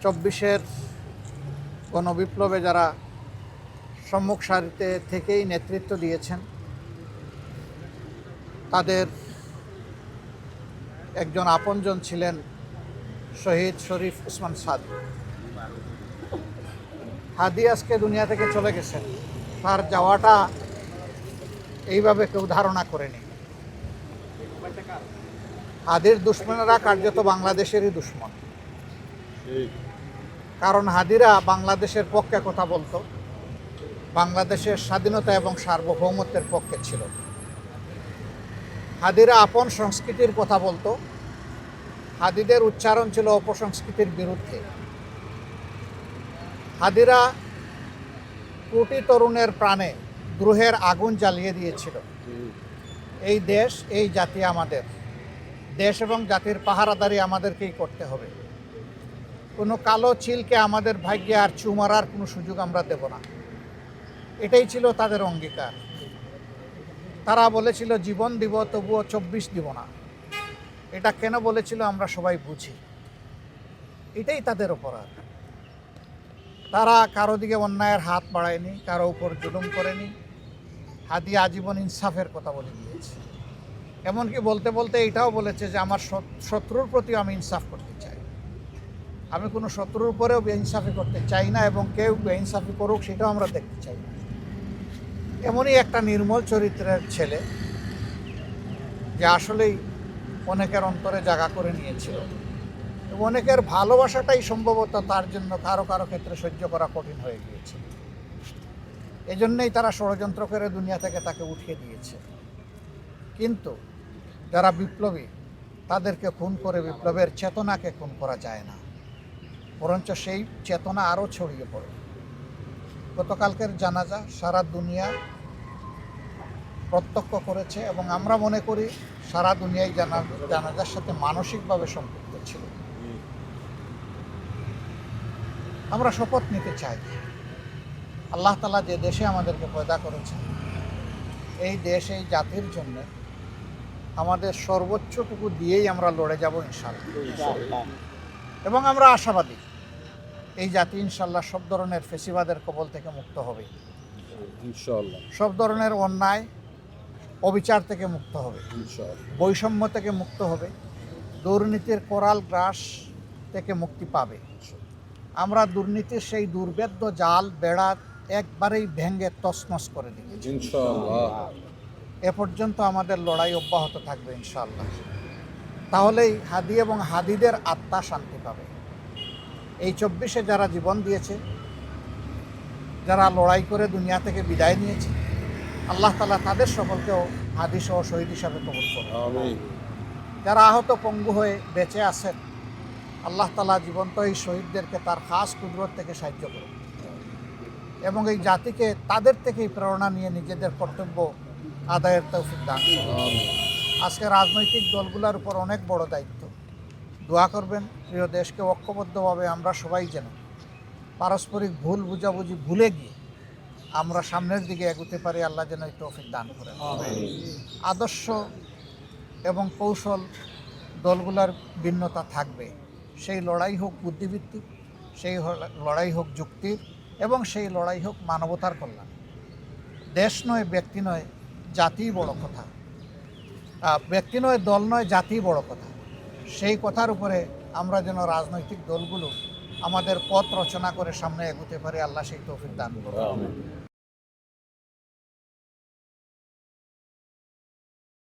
চব্বিশের গণবিপ্লবে যারা সম্মুখ সারিতে থেকেই নেতৃত্ব দিয়েছেন, তাদের একজন আপনজন ছিলেন শহীদ শরীফ ওসমান সাদি। হাদি আজকে দুনিয়া থেকে চলে গেছেন। তার যাওয়াটা এইভাবে কেউ ধারণা করেনি। হাদির দুশ্মনেরা কার্যত বাংলাদেশেরই দুশ্মন। কারণ হাদিরা বাংলাদেশের পক্ষে কথা বলতো, বাংলাদেশের স্বাধীনতা এবং সার্বভৌমত্বের পক্ষে ছিল। হাদিরা আপন সংস্কৃতির কথা বলতো, হাদিদের উচ্চারণ ছিল অপসংস্কৃতির বিরুদ্ধে। হাদিরা কোটি তরুণের প্রাণে দ্রোহের আগুন জ্বালিয়ে দিয়েছিল। এই দেশ, এই জাতি আমাদের দেশ এবং জাতির পাহারাদারি আমাদেরকেই করতে হবে। কোনো কালো চিলকে আমাদের ভাগ্যে আর চুমারার কোনো সুযোগ আমরা দেব না। এটাই ছিল তাদের অঙ্গীকার। তারা বলেছিল জীবন দিব, তবুও 24 দিব না। এটা কেন বলেছিল আমরা সবাই বুঝি। এটাই তাদের অপরাধ। তারা কারো দিকে অন্যায়ের হাত বাড়ায়নি, কারো উপর জুলুম করেনি। হাদি আজীবন ইনসাফের কথা বলে দিয়েছে। এমনকি বলতে বলতে এটাও বলেছে যে আমার শত্রুর প্রতিও আমি ইনসাফ করতে চাই। আমি কোনো শত্রুর উপরেও বেইনসাফি করতে চাই না, এবং কেউ বেইনসাফি করুক সেটাও আমরা দেখতে চাই না। এমনই একটা নির্মল চরিত্রের ছেলে, যে আসলেই অনেকের অন্তরে জায়গা করে নিয়েছিল। এবং অনেকের ভালোবাসাটাই সম্ভবত তার জন্য কারো কারো ক্ষেত্রে সহ্য করা কঠিন হয়ে গিয়েছে। এজন্যই তারা ষড়যন্ত্র করে দুনিয়া থেকে তাকে উঠিয়ে দিয়েছে। কিন্তু যারা বিপ্লবী, তাদেরকে খুন করে বিপ্লবের চেতনাকে খুন করা যায় না, বরঞ্চ সেই চেতনা আরও ছড়িয়ে পড়ে। গতকালকের জানাজা সারা দুনিয়া প্রত্যক্ষ করেছে, এবং আমরা মনে করি সারা দুনিয়ায় জানাজার সাথে মানসিকভাবে সম্পৃক্ত ছিল। আমরা শপথ নিতে চাই, আল্লাহ তাআলা যে দেশে আমাদেরকে পয়দা করেছেন, এই দেশ, এই জাতির জন্য আমাদের সর্বোচ্চটুকু দিয়েই আমরা লড়ে যাব ইনশাআল্লাহ। এবং আমরা আশাবাদী এই জাতি ইনশাআল্লাহ সব ধরনের ফেসিবাদের কবল থেকে মুক্ত হবে ইনশাআল্লাহ। সব ধরনের অন্যায় অবিচার থেকে মুক্ত হবে, বৈষম্য থেকে মুক্ত হবে, দুর্নীতির কোরাল গ্রাস থেকে মুক্তি পাবে। আমরা দুর্নীতির সেই দুর্ভেদ্য জাল বেড়া একবারেই ভেঙে তছনছ করে দিয়েছি ইনশাআল্লাহ। এ পর্যন্ত আমাদের লড়াই অব্যাহত থাকবে ইনশাআল্লাহ। তাহলেই হাদি এবং হাদিদের আত্মা শান্তি পাবে। এই 24-এ যারা জীবন দিয়েছে, যারা লড়াই করে দুনিয়া থেকে বিদায় নিয়েছে, আল্লাহ তাআলা তাদের সকলকেও হাদি সহ শহীদ হিসাবে কবুল করুন। যারা আহত পঙ্গু হয়ে বেঁচে আছেন, আল্লাহ তাআলা জীবন্ত এই শহীদদেরকে তার খাস কুদরত থেকে সাহায্য করুন, এবং এই জাতিকে তাদের থেকেই প্রেরণা নিয়ে নিজেদের কর্তব্য আদায়ের তৌফিক দান করুন। আজকে রাজনৈতিক দলগুলোর উপর অনেক বড় দায়িত্ব। দোয়া করবেন প্রিয় দেশকে ঐক্যবদ্ধভাবে আমরা সবাই যেন পারস্পরিক ভুল বুঝাবুঝি ভুলে গিয়ে আমরা সামনের দিকে এগোতে পারি। আল্লাহ যেন এই তৌফিক দান করেন। আদর্শ এবং কৌশল দলগুলোর ভিন্নতা থাকবে, সেই লড়াই হোক বুদ্ধিভিত্তিক, সেই লড়াই হোক যুক্তির, এবং সেই লড়াই হোক মানবতার কল্যাণ। দেশ নয়, ব্যক্তি নয়, জাতিই বড় কথা। ব্যক্তি নয়, দল নয়, জাতিই বড় কথা। সেই কথার উপরে আমরা যেন রাজনৈতিক দলগুলো আমাদের পথ রচনা করে সামনে এগোতে পারি। আল্লাহ সেই তৌফিক দান করুন।